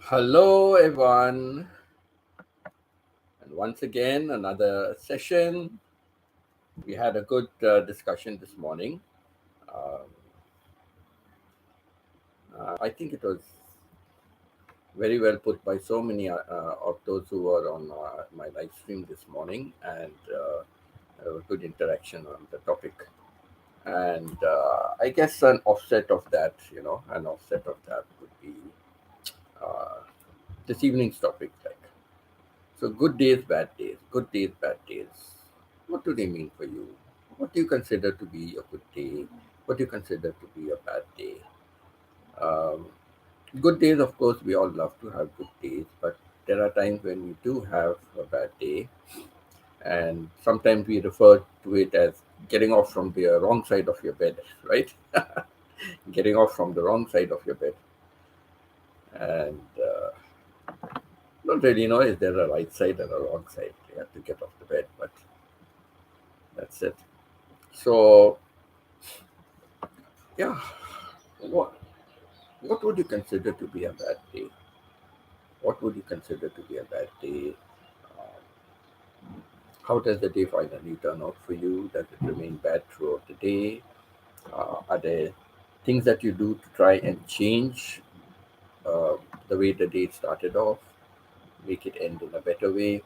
Hello, everyone, and once again, another session. We had a good discussion this morning. Um, I think it was very well put by so many of those who were on my live stream this morning, and there was good interaction on the topic. And I guess an offset of that would be uh, this evening's topic. So, good days, bad days, good days, bad days. What do they mean for you? What do you consider to be a good day? What do you consider to be a bad day? Um, Good days, of course, we all love to have good days, but there are times when we do have a bad day, and sometimes we refer to it as getting off from the wrong side of your bed, right? Getting off from the wrong side of your bed. And don't really know is there a right side and a wrong side. You have to get off the bed, but that's it. So, yeah, what what would you consider to be a bad day? What would you consider to be a bad day? Um, how does the day finally turn out for you? Does it remain bad throughout the day? Are there things that you do to try and change uh, the way the day started off, make it end in a better way?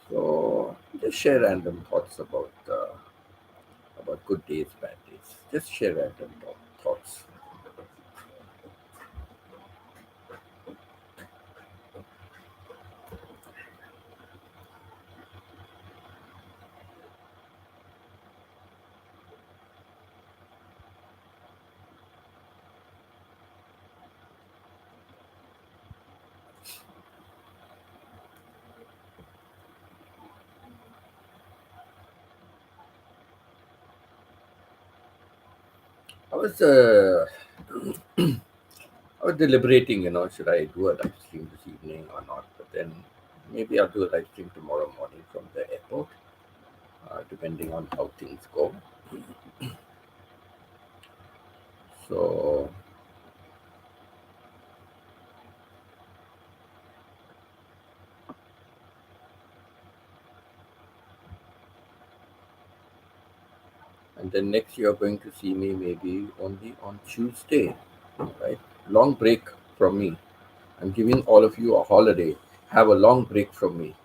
So just share random thoughts about good days, bad days. Just share random thoughts. I was I was deliberating, should I do a live stream this evening or not? But then maybe I'll do a live stream tomorrow morning from the airport, depending on how things go. So, and then next you're going to see me maybe only on Tuesday, right? Long break from me. I'm giving all of you a holiday. Have a long break from me.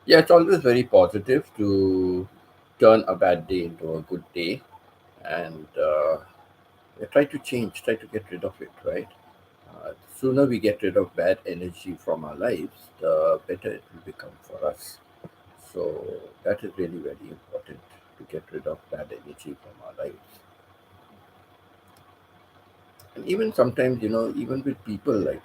Yeah, it's always very positive to turn a bad day into a good day, and try to change, try to get rid of it, right? The sooner we get rid of bad energy from our lives, the better it will become for us. So that is really very important to get rid of bad energy from our lives. And even sometimes, even with people, like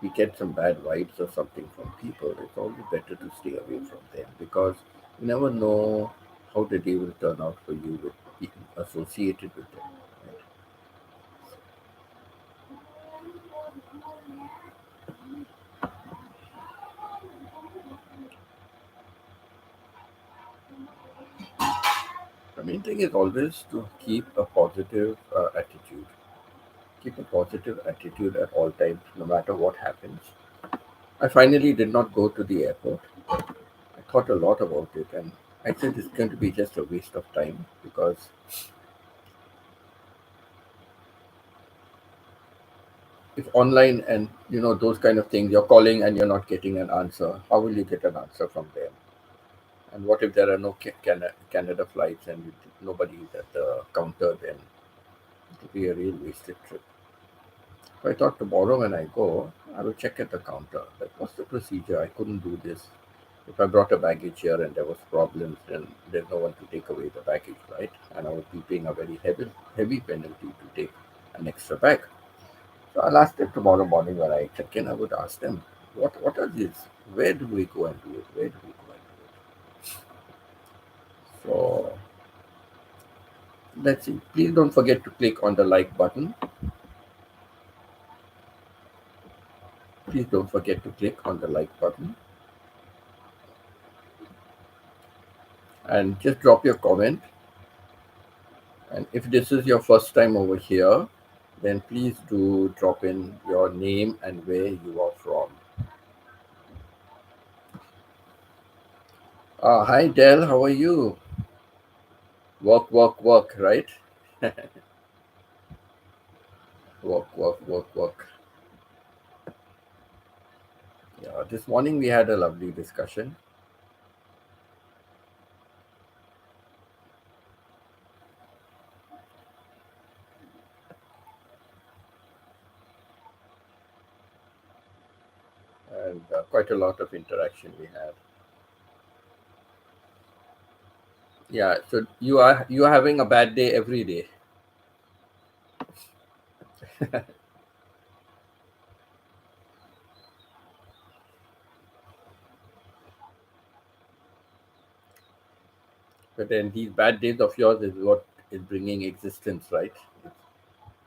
we get some bad vibes or something from people, it's always better to stay away from them because you never know how the day will turn out for you with people associated with them. Right? The main thing is always to keep a positive attitude. Keep a positive attitude at all times, no matter what happens. I finally did not go to the airport. I thought a lot about it, and I said it's going to be just a waste of time because if online and those kind of things, you're calling and you're not getting an answer, how will you get an answer from them? And what if there are no Canada flights and nobody is at the counter? Then it will be a real wasted trip. So I thought tomorrow when I go, I will check at the counter. Like, what's the procedure? I couldn't do this. If I brought a baggage here and there was problems, then there's no one to take away the baggage, right? And I would be paying a very heavy penalty to take an extra bag. So I'll ask them tomorrow morning when I check in. I would ask them, what are these? Where do we go and do it? Where do we go and do it? So let's see. Please don't forget to click on the like button. Please don't forget to click on the like button and just drop your comment. And if this is your first time over here, then please do drop in your name and where you are from. Hi Del, how are you? Work, work, work, right? Work, work, work, work. Yeah, this morning we had a lovely discussion, and quite a lot of interaction we had. Yeah, so you are having a bad day every day. But then these bad days of yours is what is bringing existence, right?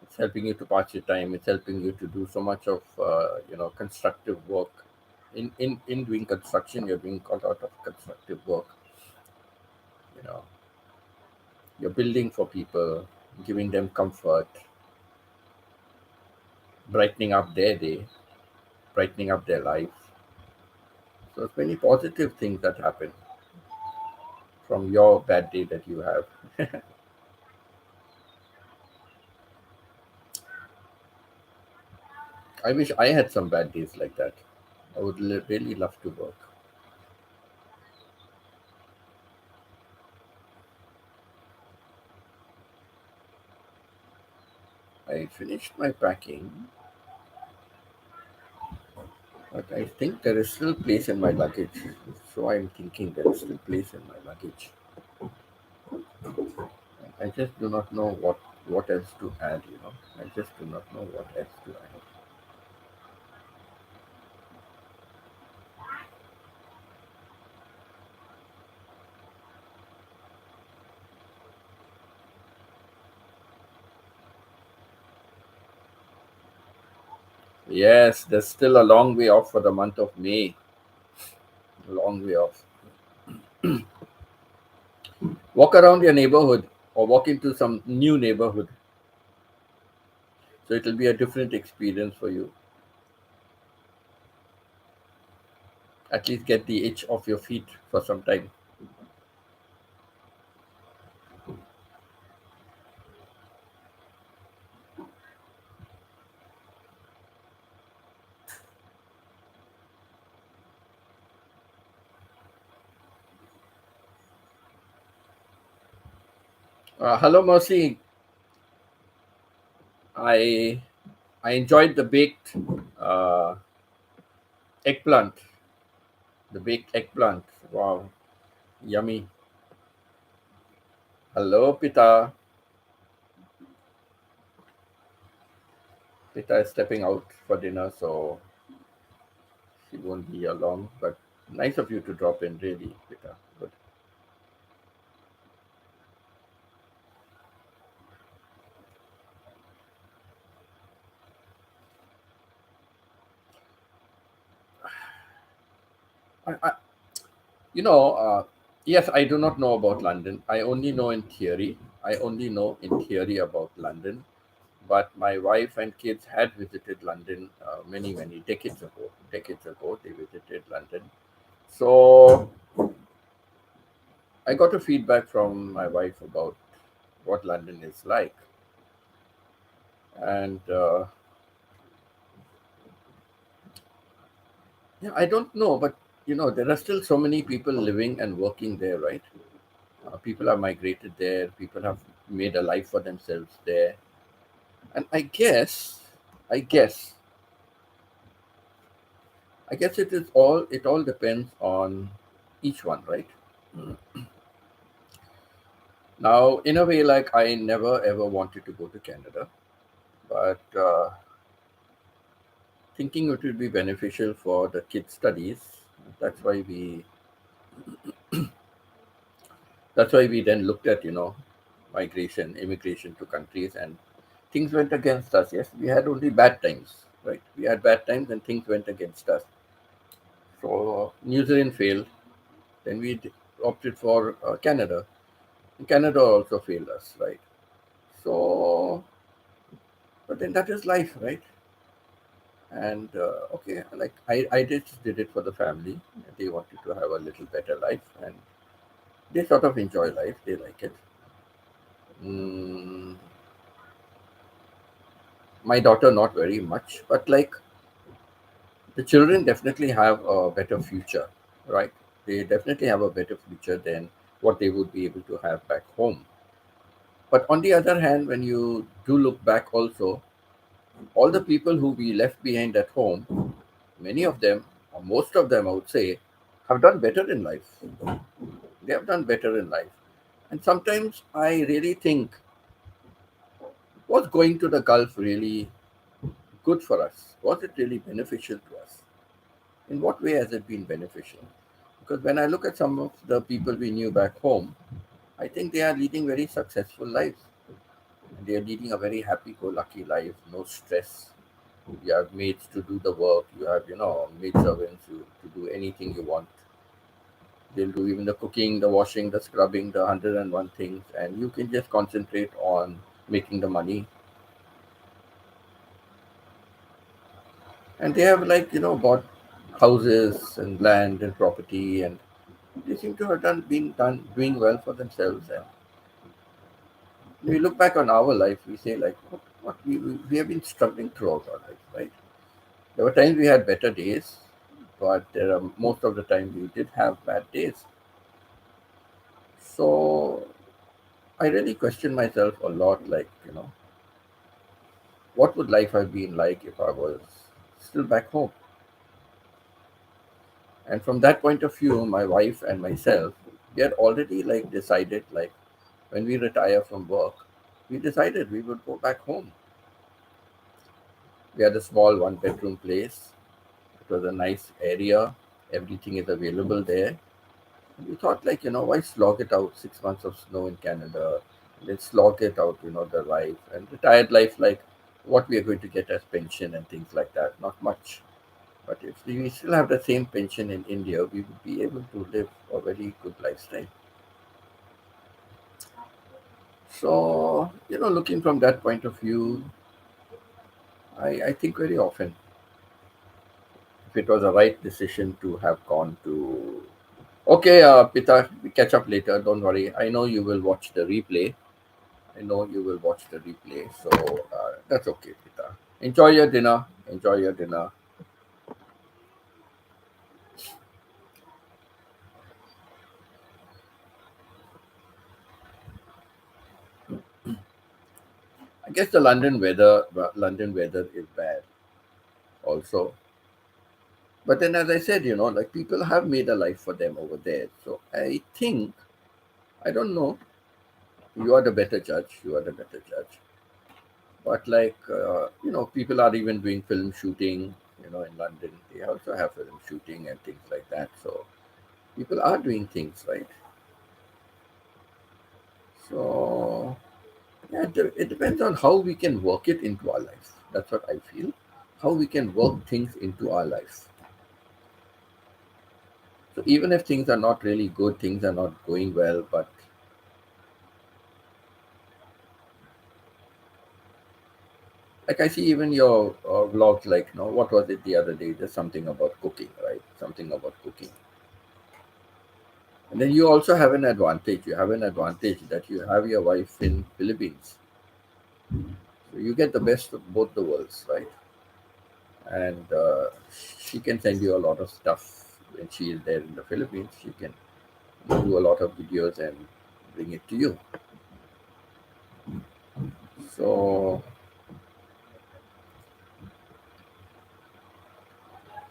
It's helping you to pass your time. It's helping you to do so much of constructive work. In doing construction, you're doing a lot of constructive work. You know, you're building for people, giving them comfort, brightening up their day, brightening up their life. So it's many positive things that happen from your bad day that you have. I wish I had some bad days like that. I would really love to work. I finished my packing, but I think there is still place in my luggage. So I'm thinking there is still place in my luggage. I just do not know what else to add. I just do not know what else to add. Yes, there's still a long way off for the month of May. A long way off. Walk around your neighborhood or walk into some new neighborhood. So it'll be a different experience for you. At least get the itch off your feet for some time. Hello, Mercy. I I enjoyed the baked uh, eggplant. The baked eggplant. Wow, yummy. Hello, Pita. Pita is stepping out for dinner, so She won't be here long, but nice of you to drop in, really, Peter. Good. I, you know, yes, I do not know about London. I only know in theory. I only know in theory about London. But my wife and kids had visited London many, many decades ago. Decades ago, they visited London. So I got a feedback from my wife about what London is like. And yeah, I don't know, but there are still so many people living and working there, right? People have migrated there. People have made a life for themselves there. And I guess, I guess it all depends on each one, right? Now, in a way, like I never ever wanted to go to Canada, but thinking it would be beneficial for the kids' studies, that's why we that's why we then looked at migration, immigration to countries, and things went against us. Yes, we had only bad times, right? We had bad times, and things went against us. So New Zealand failed. Then opted for Canada. And Canada also failed us, right? So, but then that is life, right? And okay, like I just did it for the family. They wanted to have a little better life, and they sort of enjoy life. They like it. mm, my daughter not very much, but like the children definitely have a better future, right? They definitely have a better future than what they would be able to have back home. But on the other hand, when you do look back also, all the people who we left behind at home, many of them, or most of them, I would say, have done better in life. They have done better in life. And sometimes I really think, was going to the Gulf really good for us? Was it really beneficial to us? In what way has it been beneficial? Because when I look at some of the people we knew back home, I think they are leading very successful lives. And they are leading a very happy go lucky life, no stress. You have maids to do the work, you have, maid servants to do anything you want. They'll do even the cooking, the washing, the scrubbing, the 101 things, and you can just concentrate on making the money. And they have, like, bought houses and land and property, and they seem to have doing well for themselves. And when we look back on our life, we say, like, what we have been struggling throughout our life, right? There were times we had better days, but there are most of the time we did have bad days. So I really question myself a lot, like, what would life have been like if I was still back home? And from that point of view, my wife and myself, we had already like decided, like, when we retire from work, we decided we would go back home. We had a small one bedroom place. It was a nice area. Everything is available there. And we thought, like, why slog it out 6 months of snow in Canada? Let's slog it out, the life and retired life, like what we are going to get as pension and things like that. Not much. But if we still have the same pension in India, we would be able to live a very good lifestyle. So, looking from that point of view, I think very often if it was a right decision to have gone to. Okay, Pita, we catch up later. Don't worry. I know you will watch the replay. I know you will watch the replay. So that's okay, Pita. Enjoy your dinner. Enjoy your dinner. I guess London weather is bad also. But then, as I said, like people have made a life for them over there. So I think, I don't know, you are the better judge. You are the better judge. But like, people are even doing film shooting. in London, they also have film shooting and things like that. So people are doing things, right? So yeah, it depends on how we can work it into our life. That's what I feel. How we can work things into our life. So even if things are not really good, things are not going well, but like I see even your vlogs, like what was it the other day? There's something about cooking, right? Something about cooking, and then you also have an advantage. You have an advantage that you have your wife in Philippines, so you get the best of both the worlds, right? And she can send you a lot of stuff when she is there in the Philippines. She can do a lot of videos and bring it to you. So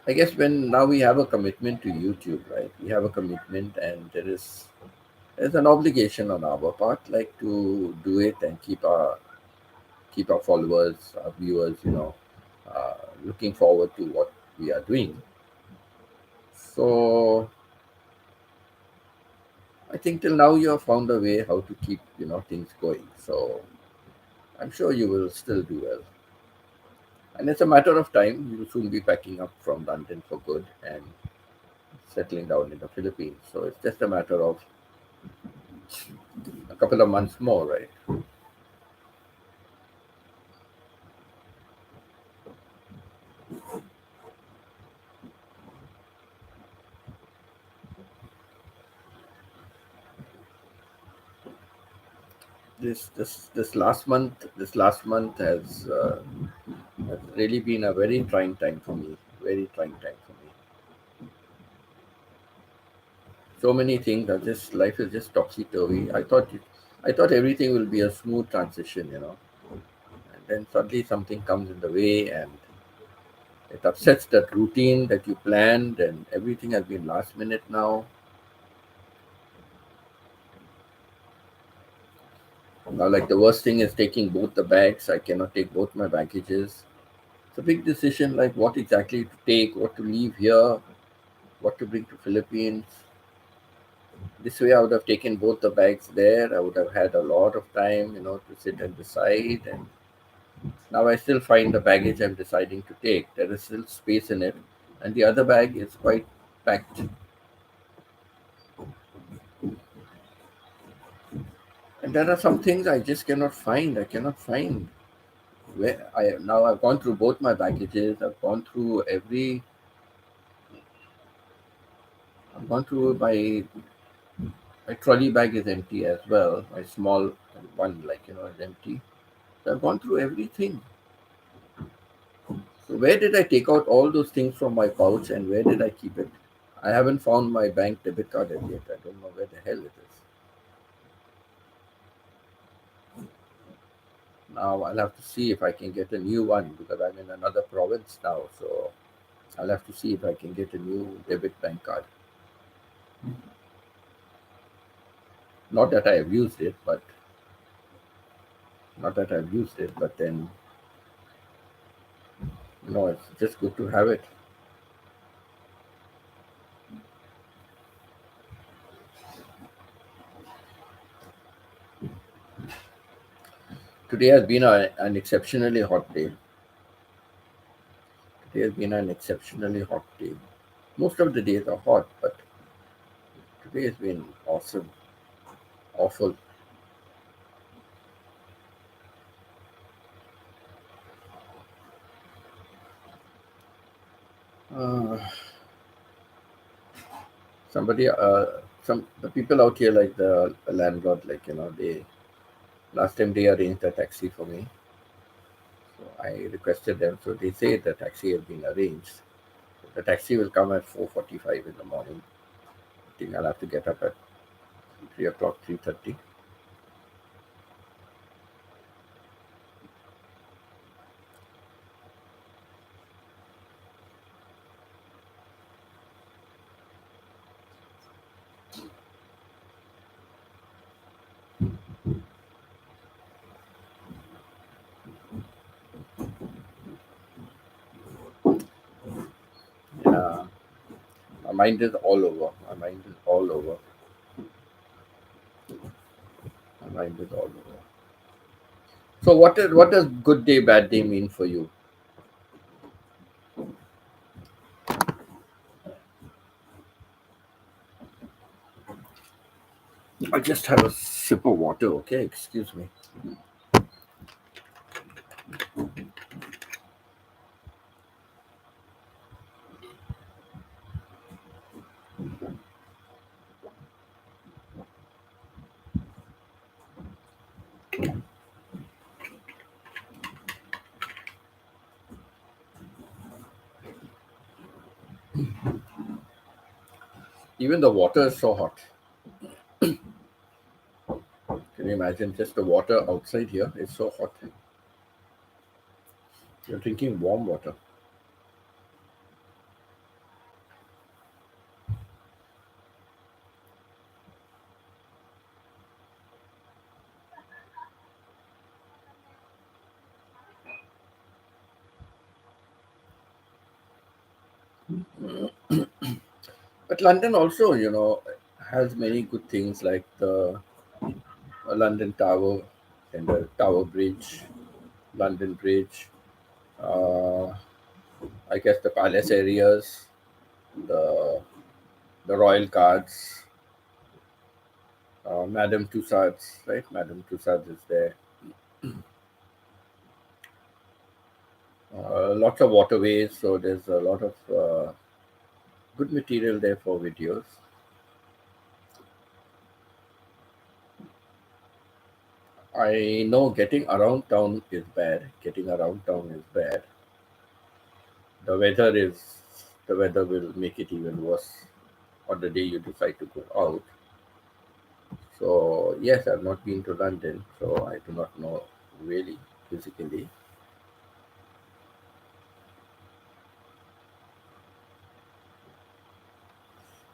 I guess when now we have a commitment to YouTube, right? We have a commitment, and there's an obligation on our part, like to do it and keep our followers, our viewers, looking forward to what we are doing. So I think till now you have found a way how to keep things going. So I'm sure you will still do well. And it's a matter of time. You'll soon be packing up from London for good and settling down in the Philippines. So it's just a matter of a couple of months more, right? This last month has really been a very trying time for me. Very trying time for me. So many things are just life is just topsy turvy. I thought everything will be a smooth transition, and then suddenly something comes in the way, and it upsets that routine that you planned, and everything has been last minute now. Now, like the worst thing is taking both the bags. I cannot take both my baggages. It's a big decision, like what exactly to take, what to leave here, what to bring to Philippines. This way, I would have taken both the bags there. I would have had a lot of time, to sit and decide. And now I still find the baggage I'm deciding to take. There is still space in it, and the other bag is quite packed. And there are some things I just cannot find. I cannot find where I now I've gone through both my baggages. I've gone through my trolley bag is empty as well. My small one, is empty. So I've gone through everything. So where did I take out all those things from my pouch, and where did I keep it? I haven't found my bank debit card as yet. I don't know where the hell it is. Now I'll have to see if I can get a new one because I'm in another province now. So I'll have to see if I can get a new debit bank card. Not that I have used it, but not that I've used it, but then it's just good to have it. Today has been an exceptionally hot day. Today has been an exceptionally hot day. Most of the days are hot, but today has been awesome, awful. Uh, some the people out here, like the landlord, they last time they arranged a taxi for me. So I requested them. So they say the taxi has been arranged. The taxi will come at 4:45 in the morning. I think I'll have to get up at 3 o'clock, 3:30. Uh, my mind is all over. My mind is all over. My mind is all over. So what does good day, bad day mean for you? I'll just have a sip of water, okay? Excuse me. Even the water is so hot. Can you imagine just the water outside here? It's so hot. You're drinking warm water. But London also, has many good things like the London Tower and the Tower Bridge, London Bridge. Uh, I guess the palace areas, the the royal guards, Madame Tussauds, right? Madame Tussauds is there. Lots of waterways, so there's a lot of good material there for videos. I know getting around town is bad. Getting around town is bad. The weather is the weather will make it even worse on the day you decide to go out. So yes, I've not been to London, so I do not know really physically.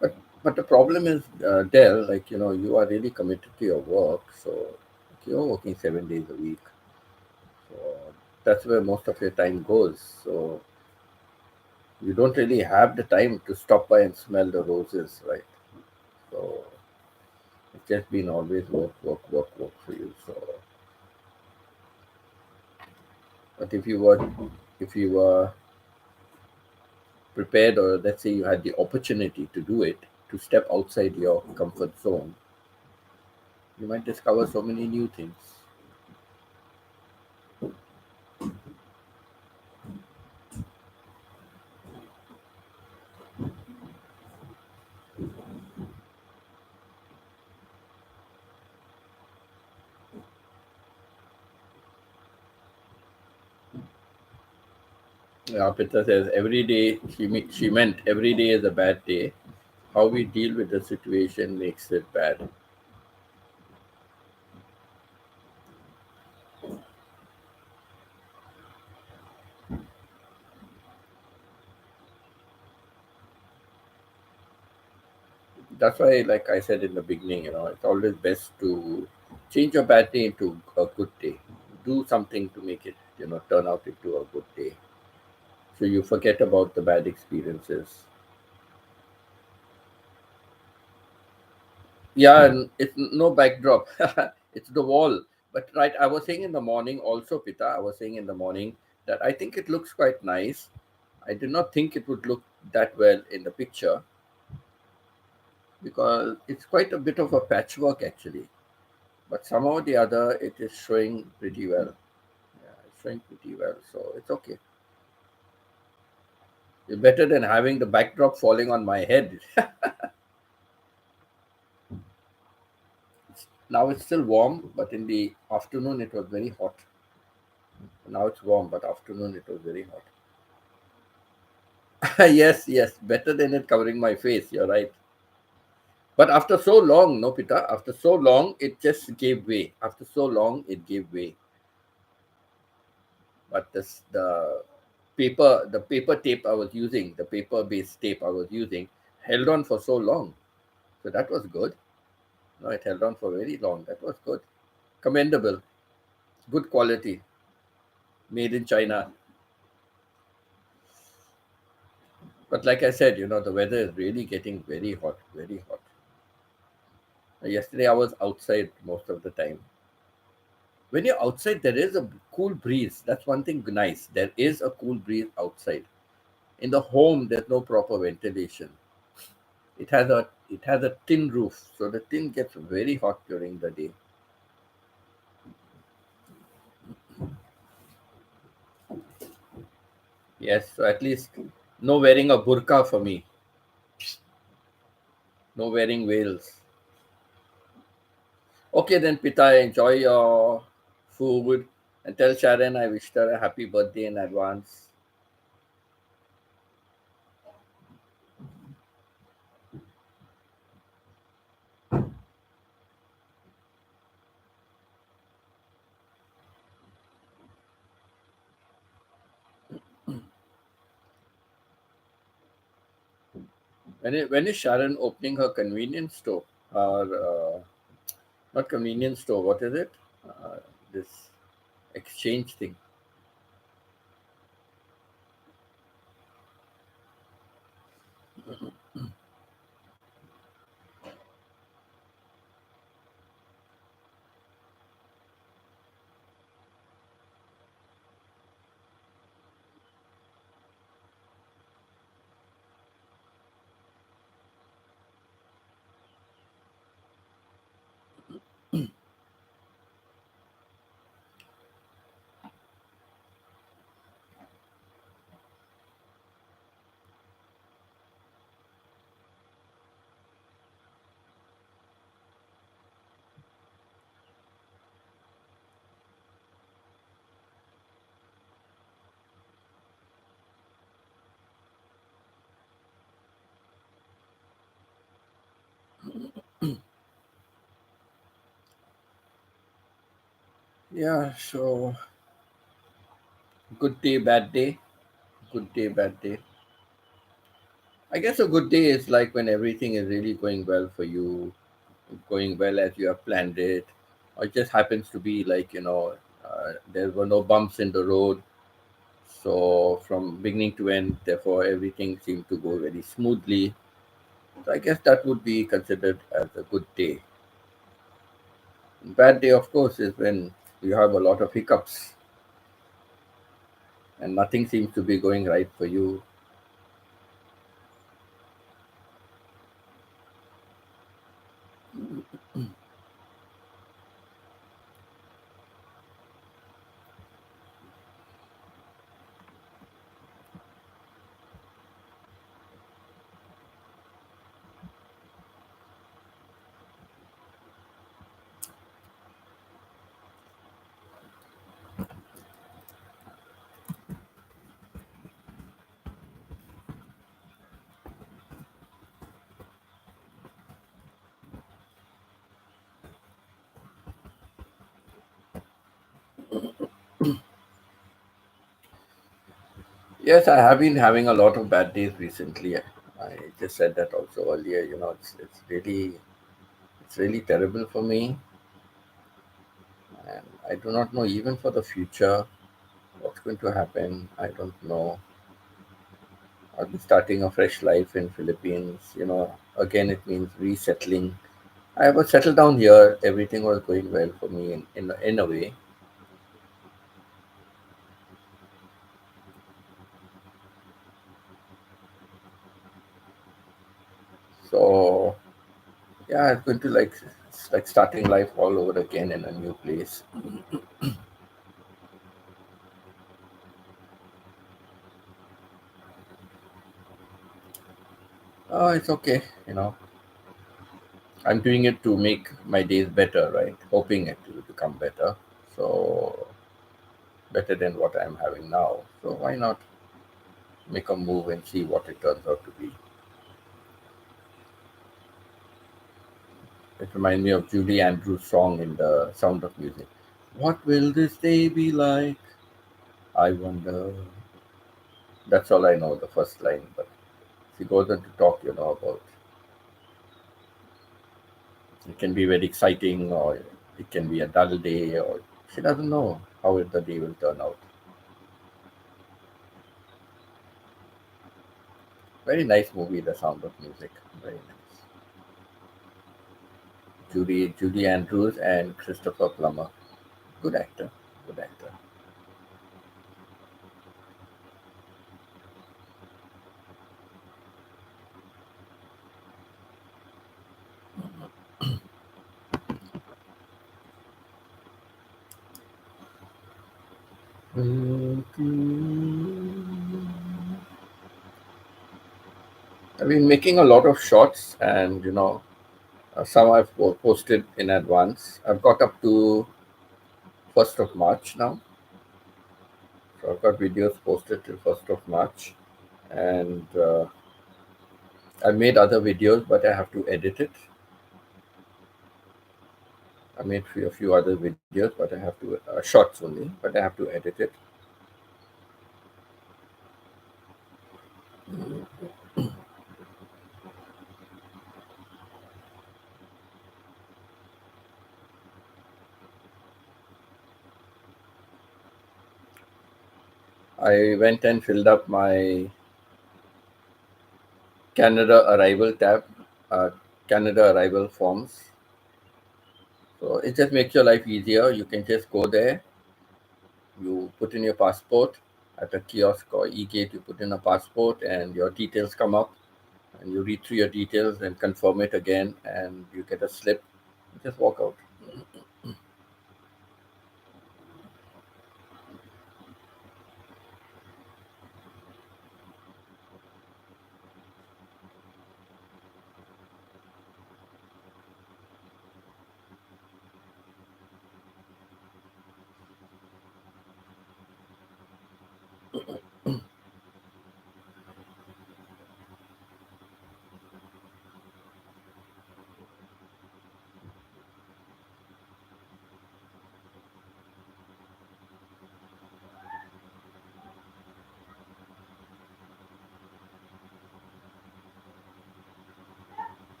But but the problem is, Dell, like you are really committed to your work, so like, you're working 7 days a week, so that's where most of your time goes. So you don't really have the time to stop by and smell the roses, right? So it's just been always work, work, work, work for you. So, but if you were prepared, or let's say you had the opportunity to do it, to step outside your comfort zone, you might discover so many new things. Yeah, Pita says every day she meant every day is a bad day. How we deal with the situation makes it bad. That's why, like I said in the beginning, it's always best to change your bad day into a good day. Do something to make it, turn out into a good day. So you forget about the bad experiences. Yeah, and it's no backdrop. It's the wall. But right, I was saying in the morning also, Pita, I was saying in the morning that I think it looks quite nice. I did not think it would look that well in the picture because it's quite a bit of a patchwork actually. But somehow or the other, it is showing pretty well. Yeah, it's showing pretty well, so it's okay. It's better than having the backdrop falling on my head. Now it's still warm, but in the afternoon it was very hot. Now it's warm, but afternoon it was very hot. Yes, yes, better than it covering my face. You're right. But after so long, no, Pita, after so long, it just gave way. After so long, it gave way. But the paper tape I was using, the paper-based tape I was using, held on for so long. So that was good. No, it held on for very long. That was good. Commendable. Good quality. Made in China. But like I said, the weather is really getting very hot, very hot. Yesterday I was outside most of the time. When you're outside, there is a cool breeze. That's one thing nice. There is a cool breeze outside. In the home, there's no proper ventilation. It has a tin roof, so the tin gets very hot during the day. Yes, so at least no wearing a burqa for me. No wearing veils. Okay, then Pita, enjoy your food and tell Sharon I wished her a happy birthday in advance. When is Sharon opening her convenience store? Or not convenience store? What is it? This exchange thing. Yeah. So good day, bad day. Good day, bad day. I guess a good day is like when everything is really going well for you, going well as you have planned it, or it just happens to be like, there were no bumps in the road. So from beginning to end, therefore, everything seemed to go very smoothly. So I guess that would be considered as a good day. Bad day, of course, is when you have a lot of hiccups and nothing seems to be going right for you. Yes, I have been having a lot of bad days recently. I just said that also earlier. It's really terrible for me, and I do not know even for the future what's going to happen. I don't know. I'll be starting a fresh life in Philippines. Again, it means resettling. I was settled down here. Everything was going well for me in a way. So yeah, it's going to it's like starting life all over again in a new place. Oh, it's okay. I'm doing it to make my days better, right? Hoping it to become better. So better than what I'm having now. So why not make a move and see what it turns out to be? It reminds me of Julie Andrews' song in The Sound of Music. What will this day be like? I wonder. That's all I know, the first line. But she goes on to talk, about it can be very exciting or it can be a dull day or she doesn't know how the day will turn out. Very nice movie, The Sound of Music. Very nice. Julie Andrews and Christopher Plummer. Good actor. Good actor. I've been making a lot of shots, and some I've posted in advance. I've got up to 1st of March now, so I've got videos posted till 1st of March, and I made other videos, but I have to edit it. I made a few other videos, but I have to shots only, but I have to edit it. I went and filled up my Canada arrival tab, uh, Canada arrival forms. So it just makes your life easier. You can just go there, you put in your passport at a kiosk or e-gate, you put in a passport and your details come up, and you read through your details and confirm it again, and you get a slip. You just walk out.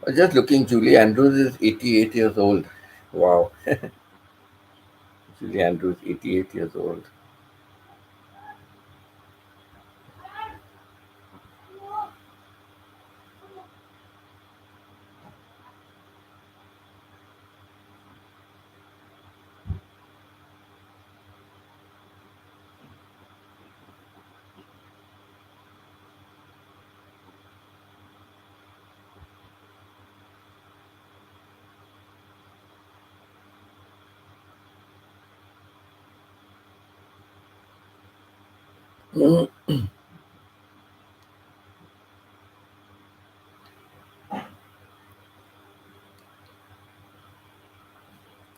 I was just looking, Julie Andrews is 88 years old. Wow. Julie Andrews, 88 years old.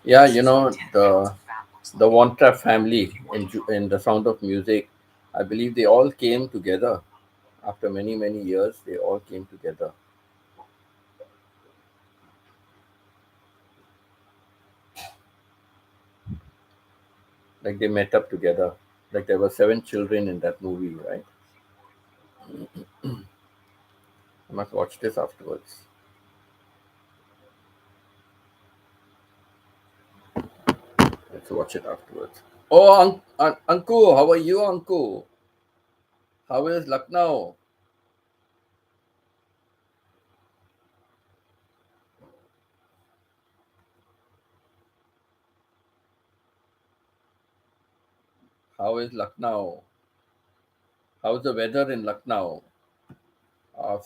Yeah, the Wontra family in The Sound of Music, I believe they all came together after many, many years. They all came together. Like they met up together. Like there were 7 children in that movie, right? I must watch this afterwards. Let's watch it afterwards. Oh, Anku, how are you, Anku? How is Lucknow? How is Lucknow? How's the weather in Lucknow?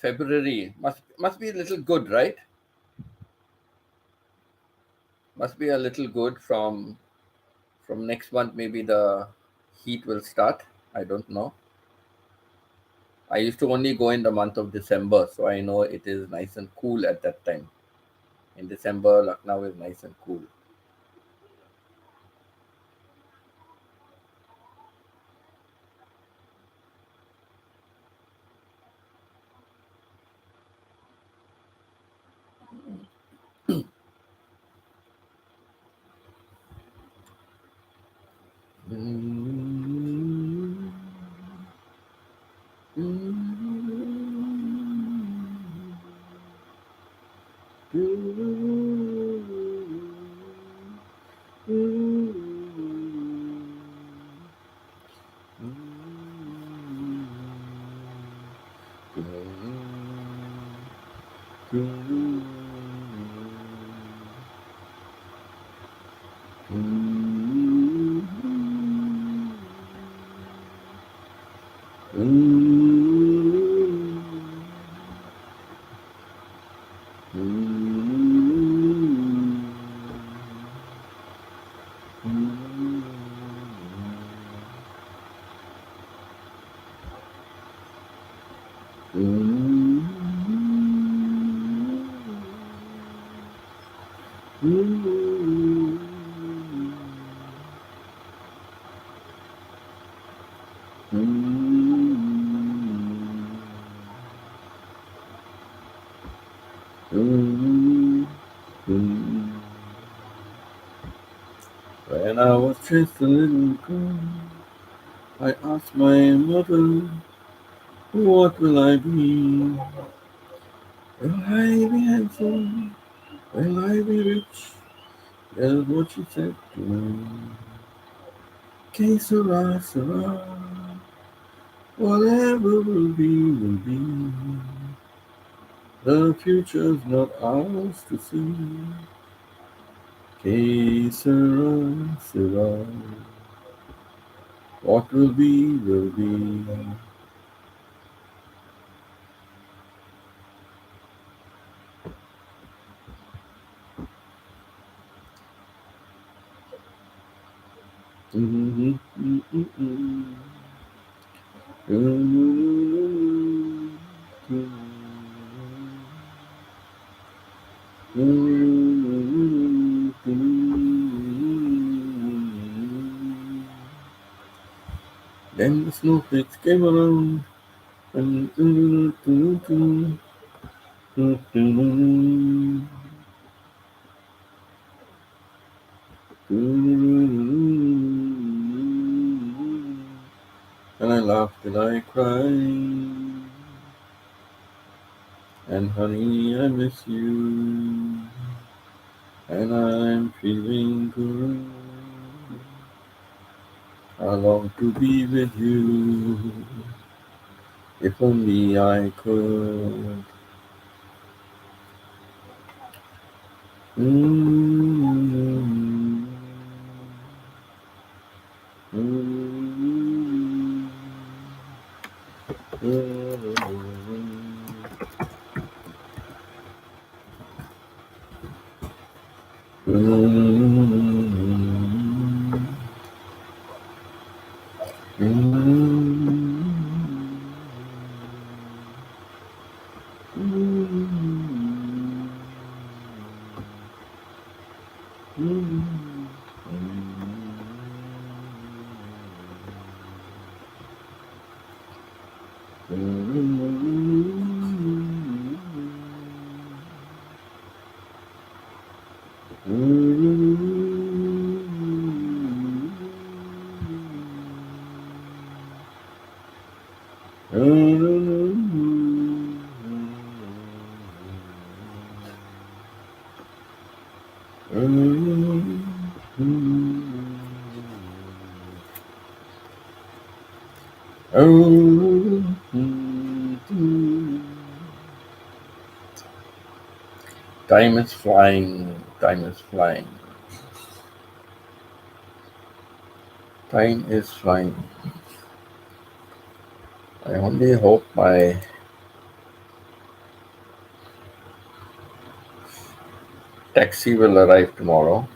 February must be a little good, right? Must be a little good from next month. Maybe the heat will start. I don't know. I used to only go in the month of December, so I know it is nice and cool at that time. In December, Lucknow is nice and cool. When I was just a little girl, I asked my mother, what will I be? Will I be handsome? Will I be rich? That's what she said to me. Que sera, sera. Whatever will be, will be. The future's not ours to see. Que sera, sera. What will be, will be. Then the snowflakes came around. And I laughed and I cried. And honey, I miss you. And I'm feeling good. I long to be with you. If only I could. Mm-hmm. Mm-hmm. Time is flying, time is flying, time is flying. I only hope my taxi will arrive tomorrow.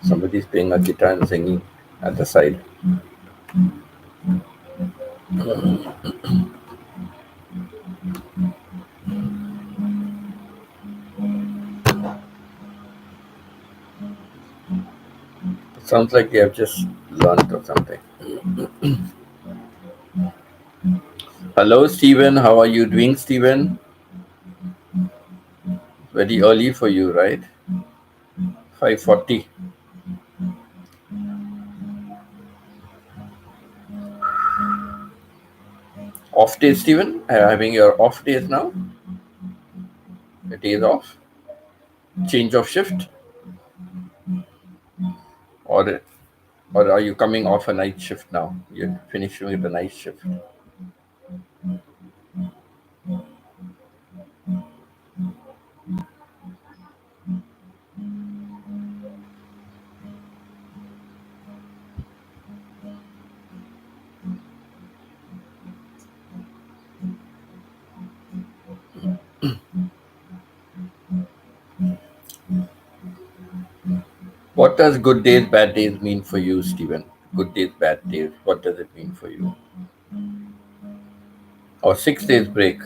Somebody's playing a guitar and singing at the side. It sounds like they have just learned or something. Hello, Stephen. How are you doing, Stephen? Very early for you, right? 5:40. Off day, Stephen? Having your off days now? The days off? Change of shift? Or or are you coming off a night shift now? You're finishing with the night shift. What does good days, bad days mean for you, Stephen? Good days, bad days. What does it mean for you? Or 6 days break?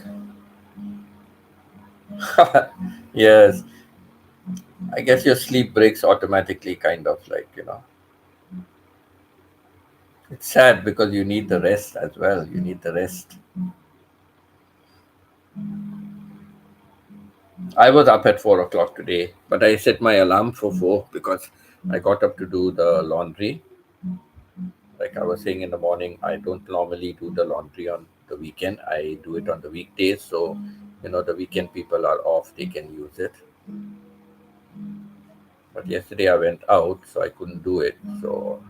Yes, I guess your sleep breaks automatically, kind of like. It's sad because you need the rest as well. You need the rest. I was up at 4 o'clock today, but I set my alarm for 4 because I got up to do the laundry. Like I was saying in the morning, I don't normally do the laundry on the weekend. I do it on the weekdays. So, the weekend people are off, they can use it. But yesterday I went out, so I couldn't do it. So,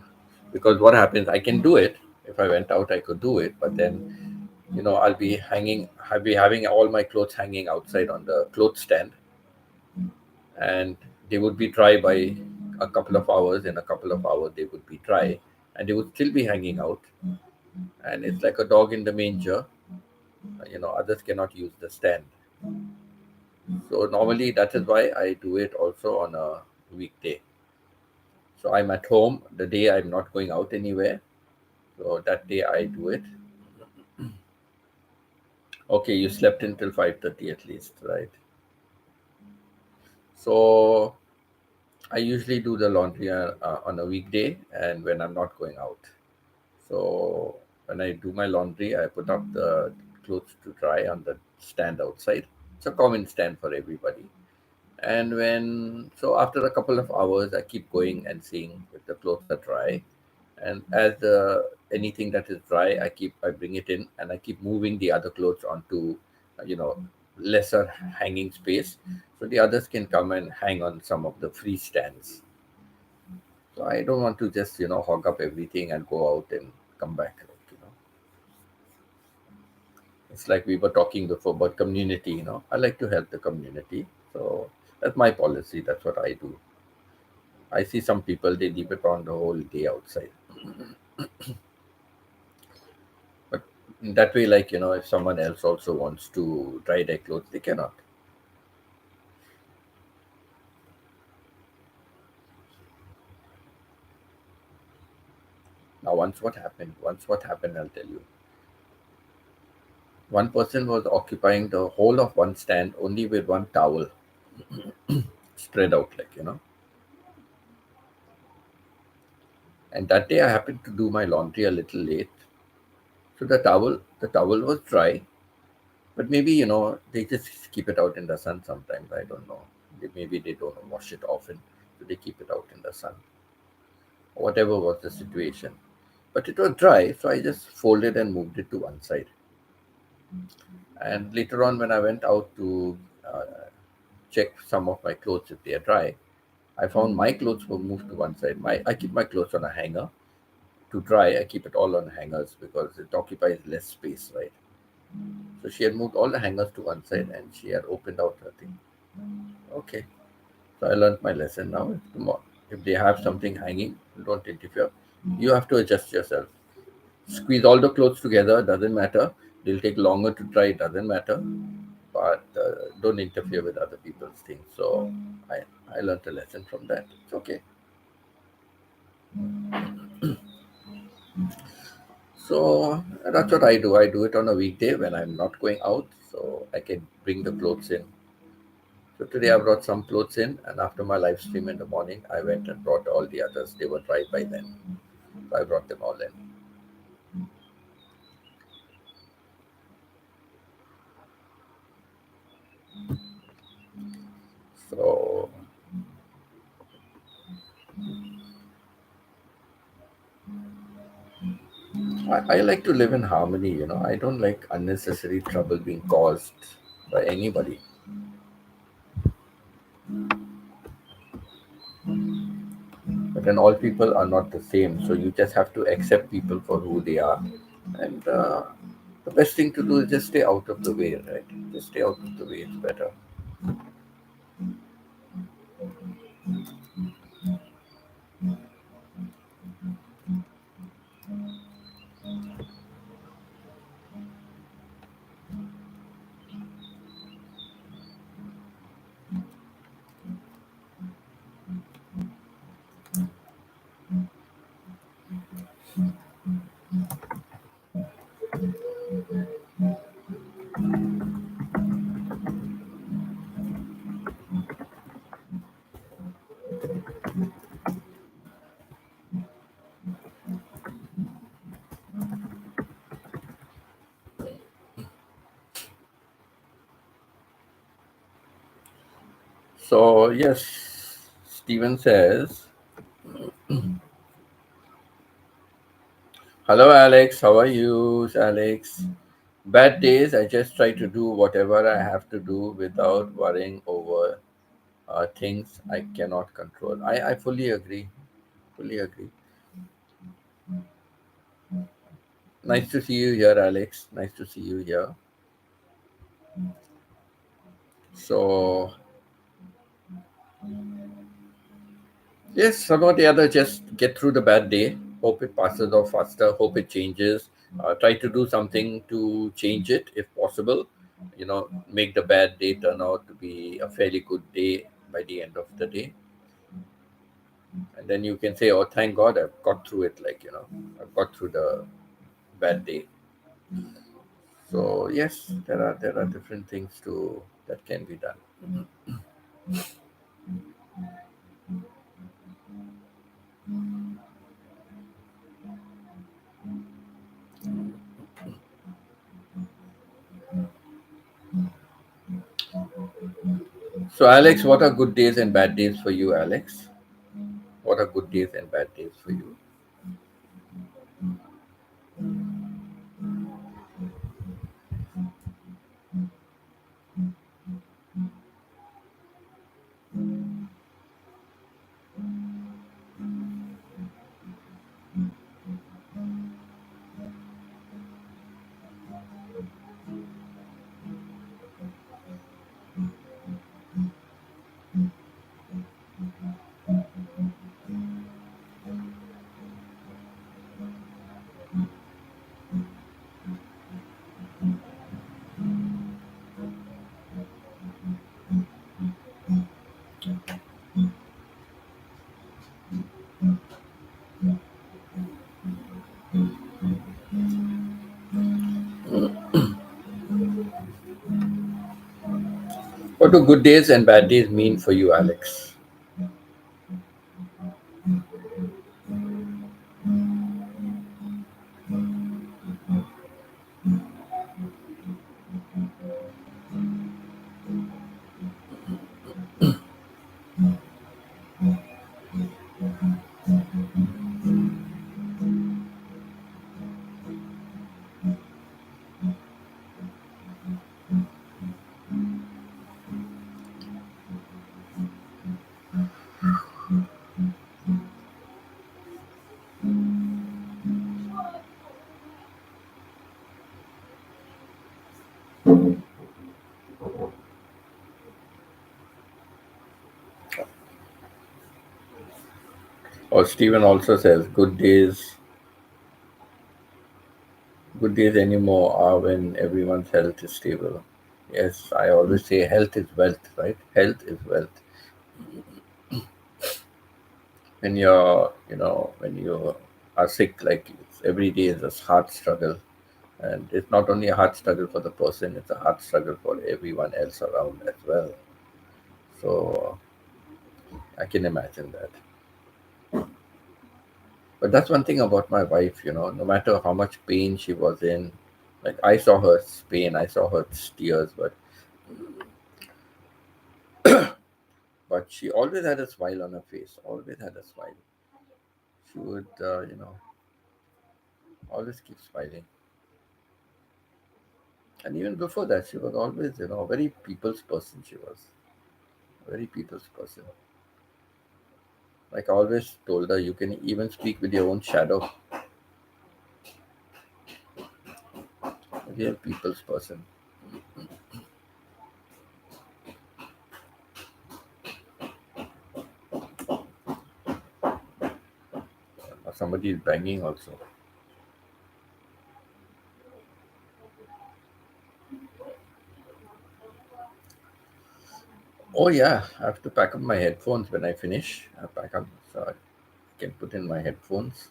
because what happens, I can do it. If I went out, I could do it. But then, I'll be having all my clothes hanging outside on the clothes stand, and they would be dry by a couple of hours. In a couple of hours, they would be dry, and they would still be hanging out. And it's like a dog in the manger. Others cannot use the stand. So normally that is why I do it also on a weekday. So I'm at home the day I'm not going out anywhere. So that day I do it. Okay, you slept until 5:30 at least, right? So I usually do the laundry on a weekday and when I'm not going out. So when I do my laundry, I put up the clothes to dry on the stand outside. It's a common stand for everybody. And after a couple of hours, I keep going and seeing if the clothes are dry. And as anything that is dry, I bring it in and I keep moving the other clothes onto, you know, lesser hanging space, so the others can come and hang on some of the free stands. So I don't want to just hog up everything and go out and come back. It's like we were talking before about community. I like to help the community, so that's my policy. That's what I do. I see some people they leave it on the whole day outside. But in that way, like if someone else also wants to dry their clothes, they cannot. Now, Once what happened, I'll tell you. One person was occupying the whole of one stand only with one towel spread out, And that day, I happened to do my laundry a little late, so the towel was dry, But maybe, they just keep it out in the sun sometimes. I don't know. Maybe they don't wash it often, so they keep it out in the sun. Whatever was the situation. But it was dry, so I just folded and moved it to one side. And later on, when I went out to check some of my clothes if they are dry, I found my clothes were moved to one side. I keep my clothes on a hanger. To dry, I keep it all on hangers because it occupies less space, right? So she had moved all the hangers to one side and she had opened out her thing. Okay. So I learned my lesson now. If they have something hanging, don't interfere. You have to adjust yourself. Squeeze all the clothes together, doesn't matter. They'll take longer to dry, doesn't matter. But don't interfere with other people's things. So I learned a lesson from that. It's okay. So that's what I do. I do it on a weekday when I'm not going out, so I can bring the clothes in. So today I brought some clothes in, and after my live stream in the morning, I went and brought all the others. They were dry by then, so I brought them all in. So I like to live in harmony. I don't like unnecessary trouble being caused by anybody. But then all people are not the same, so you just have to accept people for who they are. And the best thing to do is just stay out of the way, right? Just stay out of the way. It's better. So yes, Steven says, "Hello, Alex. How are you, Alex? Bad days. I just try to do whatever I have to do without worrying over things I cannot control." I fully agree. Fully agree. Nice to see you here, Alex. Nice to see you here. So yes, somehow or the other, just get through the bad day. Hope it passes off faster. Hope it changes. Try to do something to change it if possible. Make the bad day turn out to be a fairly good day by the end of the day. And then you can say, "Oh, thank God I've got through it." I've got through the bad day. So yes, there are different things to that can be done. So Alex, what are good days and bad days for you, Alex? What are good days and bad days for you? What do good days and bad days mean for you, Alex? Or Stephen also says, good days anymore are when everyone's health is stable. Yes, I always say health is wealth, right? Health is wealth. When when you are sick, like every day is a hard struggle. And it's not only a hard struggle for the person, it's a hard struggle for everyone else around as well. So I can imagine that. But that's one thing about my wife, no matter how much pain she was in, like I saw her pain, I saw her tears, but she always had a smile on her face, always had a smile. She would, always keep smiling. And even before that, she was always, a very people's person. She was a very people's person. Like I always told her, you can even speak with your own shadow. Be a people's person. Somebody is banging also. Oh yeah, I have to pack up my headphones when I finish. I pack up so I can put in my headphones.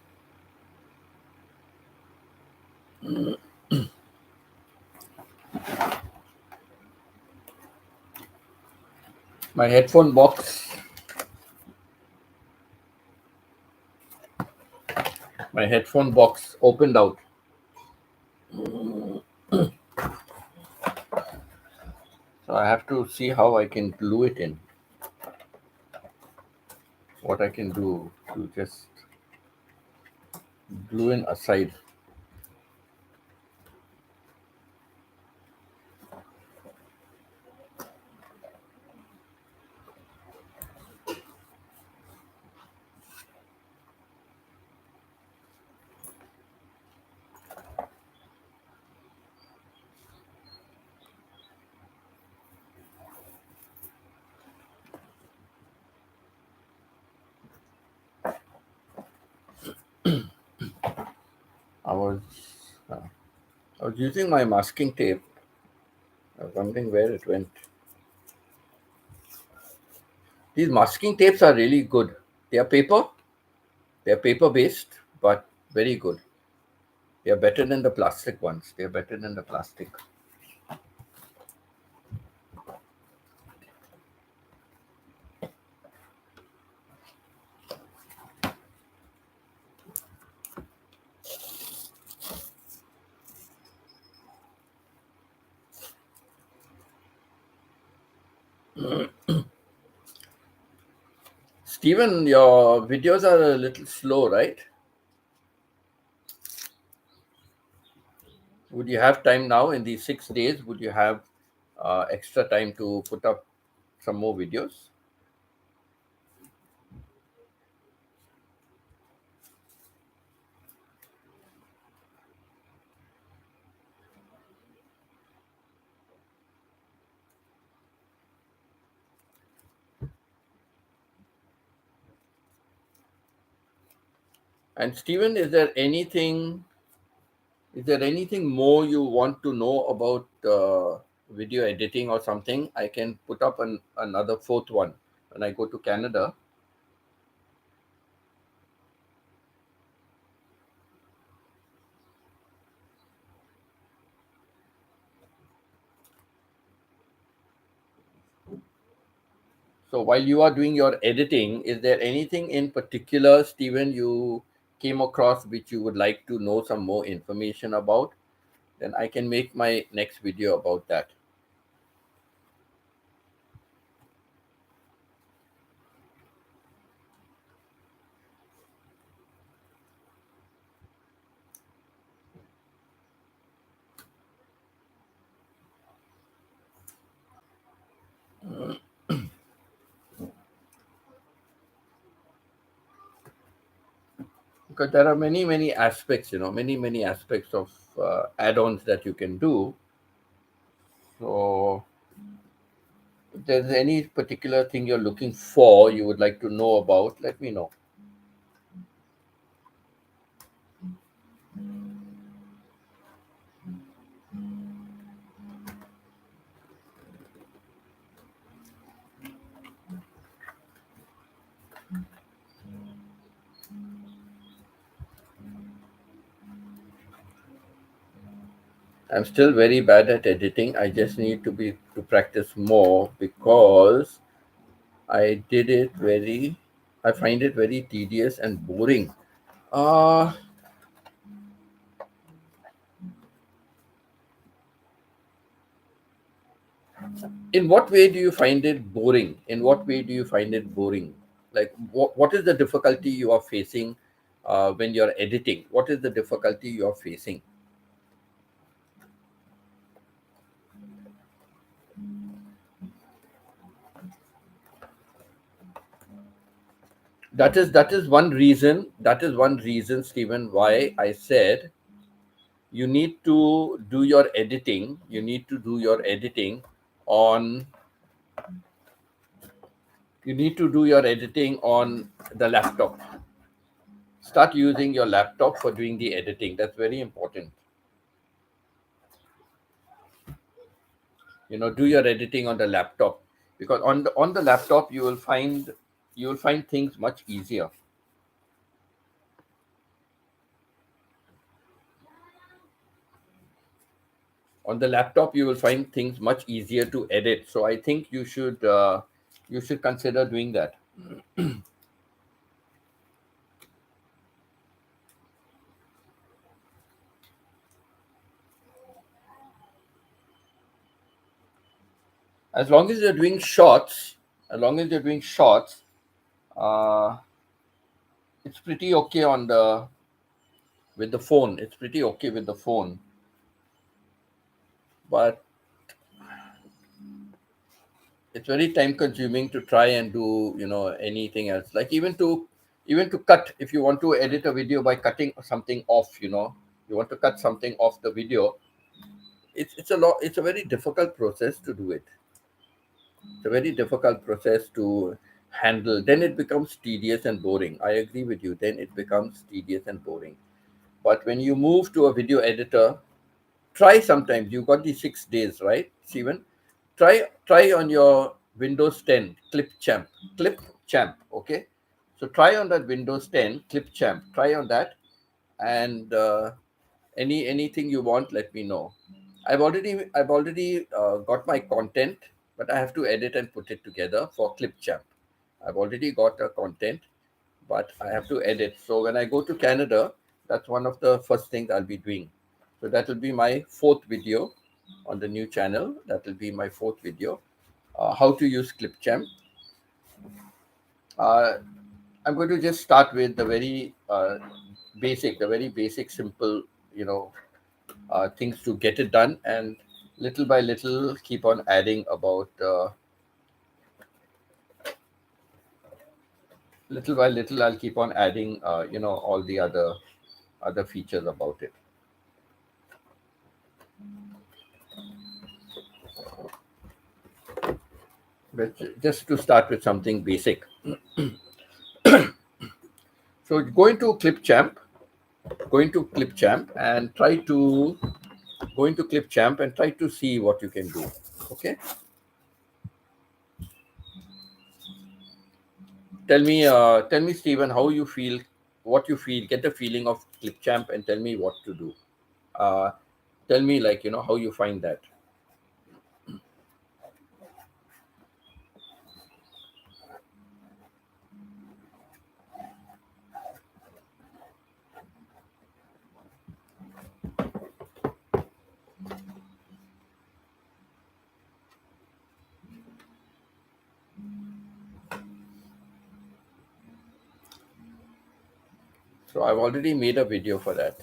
My headphone box. My headphone box opened out. So I have to see how I can glue it in. What I can do to just glue in aside. I was uh, I was using my masking tape. I was wondering where it went. These masking tapes are really good. They are paper. They are paper based, but very good. They are better than the plastic ones. They are better than the plastic. Steven, your videos are a little slow, right? Would you have time now in these 6 days? Would you have extra time to put up some more videos? And Steven, is there anything more you want to know about video editing or something? I can put up another fourth one when I go to Canada. So while you are doing your editing, is there anything in particular, Steven, you came across which you would like to know some more information about? Then I can make my next video about that. Because there are many aspects, many aspects of add-ons that you can do. So if there's any particular thing you're looking for, you would like to know about, let me know. I'm still very bad at editing. I just need to practice more because I did it very. I find it very tedious and boring. Uh in what way do you find it boring? In what way do you find it boring? Like, what is the difficulty you are facing when you're editing? What is the difficulty you are facing? That is one reason. That is one reason, Stephen, why I said you need to do your editing. You need to do your editing on. You need to do your editing on the laptop. Start using your laptop for doing the editing. That's very important. Do your editing on the laptop, because on the laptop you will find things much easier. On the laptop you will find things much easier to edit, so I think you should consider doing that. As long as you're doing shorts, as long as you're doing shorts, uh, it's pretty okay on the with the phone. It's pretty okay with the phone, but it's very time consuming to try and do anything else, like even to cut. If you want to edit a video by cutting something off, you want to cut something off the video, it's a very difficult process to do it. It's a very difficult process to handle. Then it becomes tedious and boring. I agree with you, then it becomes tedious and boring. But when you move to a video editor, try sometimes. You got the 6 days, right, Steven? Try on your Windows 10 clip champ. Okay, so try on that Windows 10 clip champ. Try on that, and anything you want, let me know. I've already got my content, but I have to edit and put it together for clip champ. I've already got a content, but I have to edit. So when I go to Canada, that's one of the first things I'll be doing. So that will be my fourth video on the new channel. That will be my fourth video. How to use Clipchamp. Uh, I'm going to just start with the very basic, simple, you know, things to get it done, and little by little keep on adding about. Little by little, I'll keep on adding, all the other features about it. But just to start with something basic. So go into Clipchamp and try to see what you can do. Okay, tell me, Stephen, how you feel, what you feel. Get a feeling of Clipchamp and tell me what to do. Uh, Tell me, like, how you find that. So I've already made a video for that.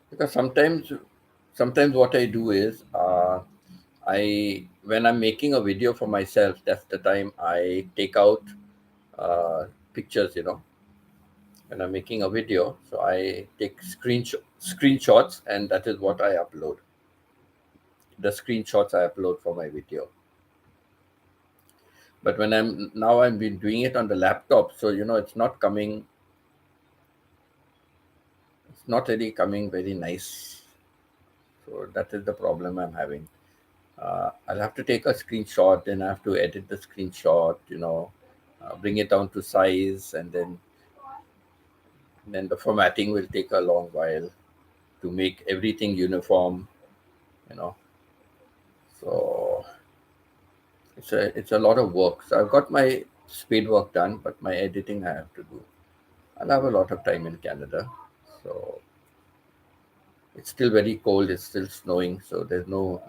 Because sometimes what I do is, I when I'm making a video for myself, that's the time I take out pictures, when I'm making a video. So I take screenshots, and that is what I upload. The screenshots I upload for my video. But when I've been doing it on the laptop, so it's not really coming very nice. So that is the problem I'm having. I'll have to take a screenshot, then I have to edit the screenshot, bring it down to size, and then the formatting will take a long while to make everything uniform, you know. So it's a lot of work. So I've got my speed work done, but my editing I have to do. I'll have a lot of time in Canada. So it's still very cold. It's still snowing. So there's no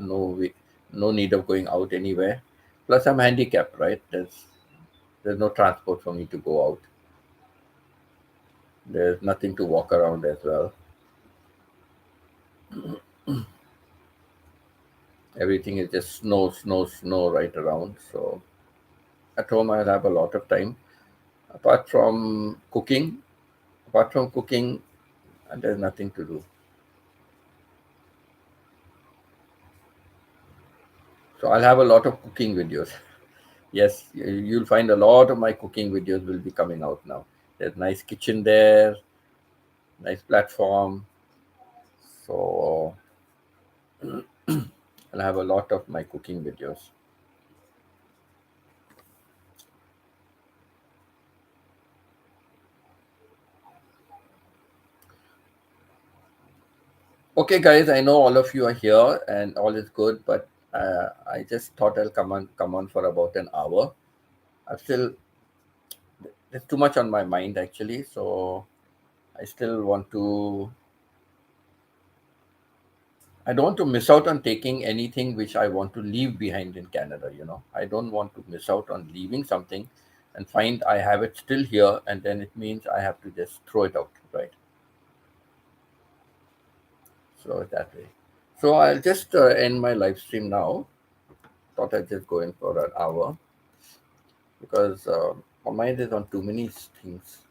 need of going out anywhere. Plus, I'm handicapped, right? There's no transport for me to go out. There's nothing to walk around as well. Everything is just snow, snow, snow right around. So at home, I'll have a lot of time. Apart from cooking, apart from cooking, there's nothing to do. So I'll have a lot of cooking videos. Yes, you'll find a lot of my cooking videos will be coming out now. There's nice kitchen there, nice platform. So I'll have a lot of my cooking videos. Okay, guys, I know all of you are here and all is good, but I just thought I'll come on for about an hour. I've still There's too much on my mind actually, so I still want to. I don't want to miss out on taking anything which I want to leave behind in Canada. I don't want to miss out on leaving something and find I have it still here, and then it means I have to just throw it out, right? So that way. So I'll just end my live stream now. Thought I'd just go in for an hour because my mind is on too many things.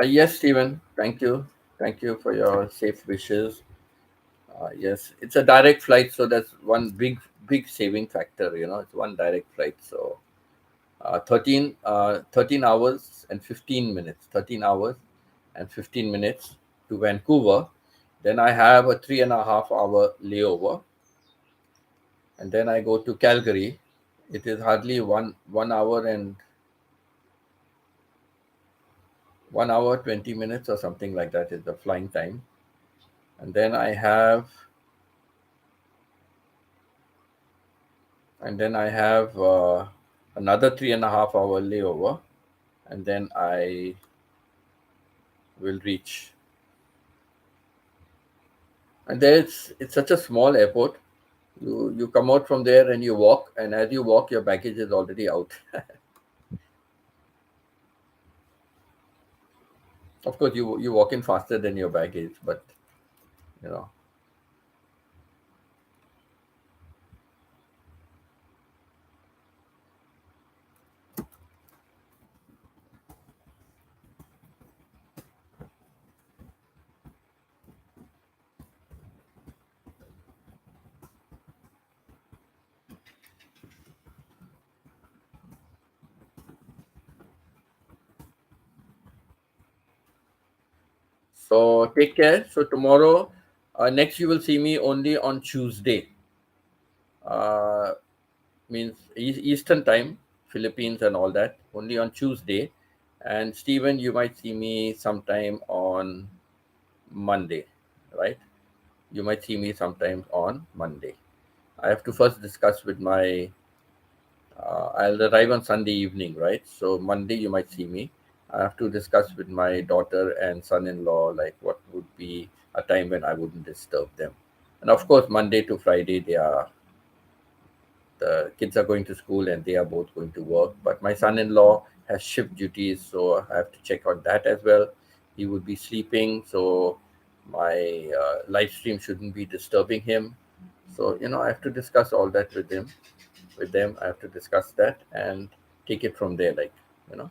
Yes, Stephen. Thank you. Thank you for your safe wishes. Yes, it's a direct flight, so that's one big saving factor. It's one direct flight. So 13 hours and 15 minutes. 13 hours and 15 minutes to Vancouver. Then I have a 3.5 hour layover, and then I go to Calgary. It is hardly 1 hour and 1 hour 20 minutes or something like that is the flying time, and then I have another 3.5 hour layover, and then I will reach. And there it's such a small airport. You come out from there and you walk, and as you walk, your baggage is already out. Of course, you walk in faster than your baggage, but you know. So take care. So tomorrow, next you will see me only on Tuesday. Uh, Means Eastern time, Philippines and all that. Only on Tuesday, and Stephen, you might see me sometime on Monday, right? You might see me sometimes on Monday. I have to first discuss with my. I'll arrive on Sunday evening, right? So Monday you might see me. I have to discuss with my daughter and son-in-law like what would be a time when I wouldn't disturb them. And of course, Monday to Friday the kids are going to school and they are both going to work. But my son-in-law has shift duties, so I have to check on that as well. He would be sleeping, so my live stream shouldn't be disturbing him. So I have to discuss all that with him. With them, I have to discuss that and take it from there. Like you know.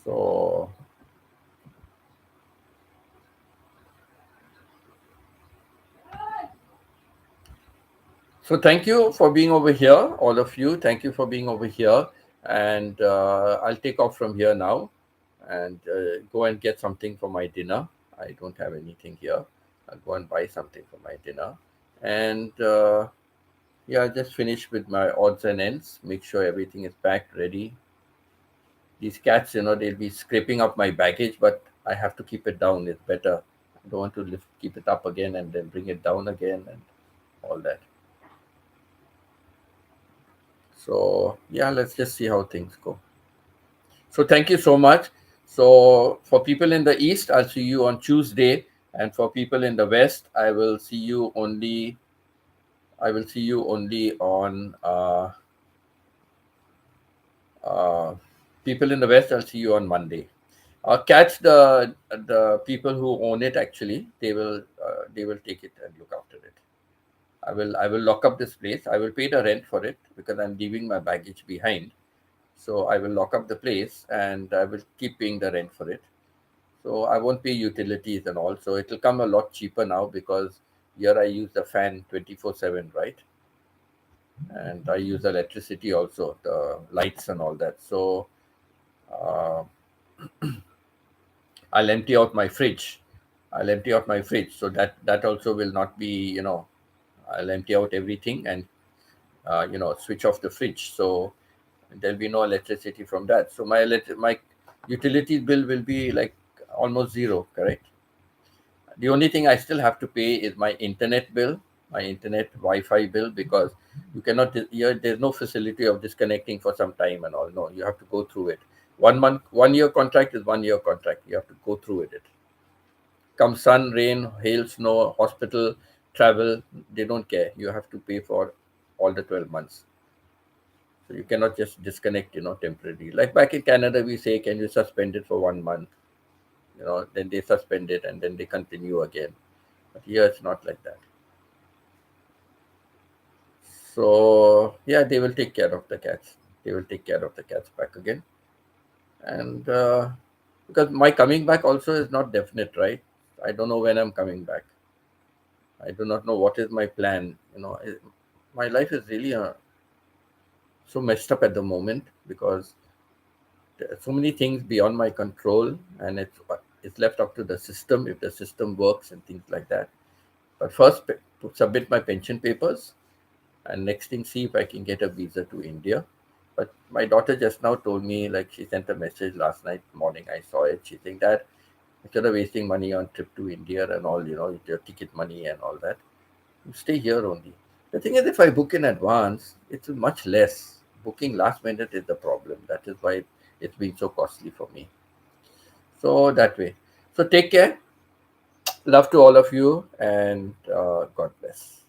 So thank you for being over here, all of you. Thank you for being over here, and I'll take off from here now and go and get something for my dinner. I don't have anything here. I'll go and buy something for my dinner, and yeah, just finish with my odds and ends. Make sure everything is packed, ready. These cats, they'll be scraping up my baggage, but I have to keep it down. It's better. I don't want to keep it up again and then bring it down again and all that. So yeah, let's just see how things go. So thank you so much. So for people in the east, I'll see you on Tuesday, and for people in the west, I will see you only on uh, people in the west. I'll see you on Monday. Catch the people who own it. Actually, they will take it and look after it. I will lock up this place. I will pay the rent for it because I'm leaving my baggage behind. So I will lock up the place and I will keep paying the rent for it. So I won't pay utilities and all. So it'll come a lot cheaper now because here I use the fan 24/7, right? And I use electricity also, the lights and all that. So uh, I'll empty out my fridge. I'll empty out my fridge. So that also will not be, I'll empty out everything and switch off the fridge. So there'll be no electricity from that. So my utility bill will be like almost zero, correct? The only thing I still have to pay is my internet bill, my internet Wi-Fi bill, because you cannot. There's no facility of disconnecting for some time and all. No, you have to go through it. 1 month, 1 year contract is 1 year contract. You have to go through with it. Come sun, rain, hail, snow, hospital, travel, they don't care. You have to pay for all the 12 months. So you cannot just disconnect, temporarily. Like back in Canada, we say, can you suspend it for 1 month? Then they suspend it and then they continue again. But here it's not like that. So yeah, they will take care of the cats. They will take care of the cats back again. And because my coming back also is not definite, right? I don't know when I'm coming back. I do not know what is my plan. My life is really so messed up at the moment because there are so many things beyond my control, and it's left up to the system if the system works and things like that. But first, to submit my pension papers, and next thing, see if I can get a visa to India. But my daughter just now told me, like she sent a message last night morning. I saw it. She think that instead of wasting money on trip to India and all, your ticket money and all that, you stay here only. The thing is, if I book in advance, it's much less. Booking last minute is the problem. That is why it's been so costly for me. So that way. So take care. Love to all of you, and God bless.